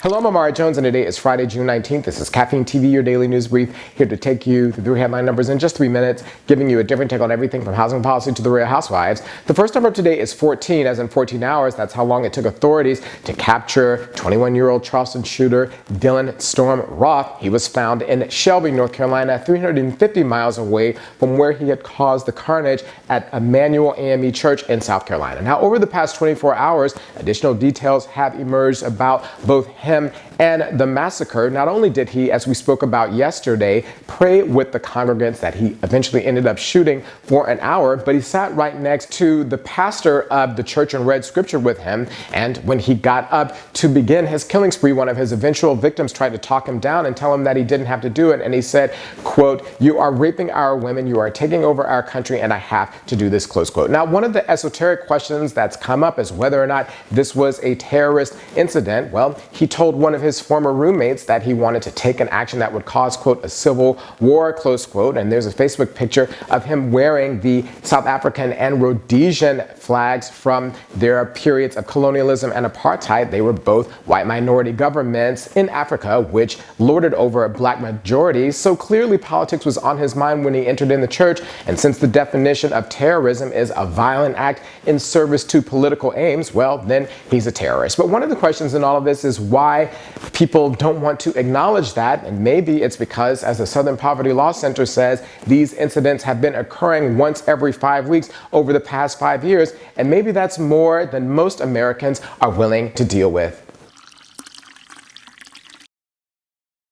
Hello, I'm Amari Jones, and today is Friday, June 19th. This is Caffeine TV, your daily news brief, here to take you through headline numbers in just 3 minutes, giving you a different take on everything from housing policy to the Real Housewives. The first number of today is 14, as in 14 hours. That's how long it took authorities to capture 21-year-old Charleston shooter Dylan Storm Roth. He was found in Shelby, North Carolina, 350 miles away from where he had caused the carnage at Emmanuel AME Church in South Carolina. Now, over the past 24 hours, additional details have emerged about both him and the massacre. Not only did he, as we spoke about yesterday, pray with the congregants that he eventually ended up shooting for an hour, but he sat right next to the pastor of the church and read scripture with him. And when he got up to begin his killing spree, one of his eventual victims tried to talk him down and tell him that he didn't have to do it. And he said, quote, "You are raping our women, you are taking over our country, and I have to do this," close quote. Now, one of the esoteric questions that's come up is whether or not this was a terrorist incident. Well, he told one of his former roommates that he wanted to take an action that would cause, quote, "a civil war," close quote. And there's a Facebook picture of him wearing the South African and Rhodesian flags from their periods of colonialism and apartheid. They were both white minority governments in Africa, which lorded over black majorities. So clearly politics was on his mind when he entered in the church. And since the definition of terrorism is a violent act in service to political aims, well, then he's a terrorist. But one of the questions in all of this is why people don't want to acknowledge that. And maybe it's because, as the Southern Poverty Law Center says, these incidents have been occurring once every 5 weeks over the past 5 years. And maybe that's more than most Americans are willing to deal with.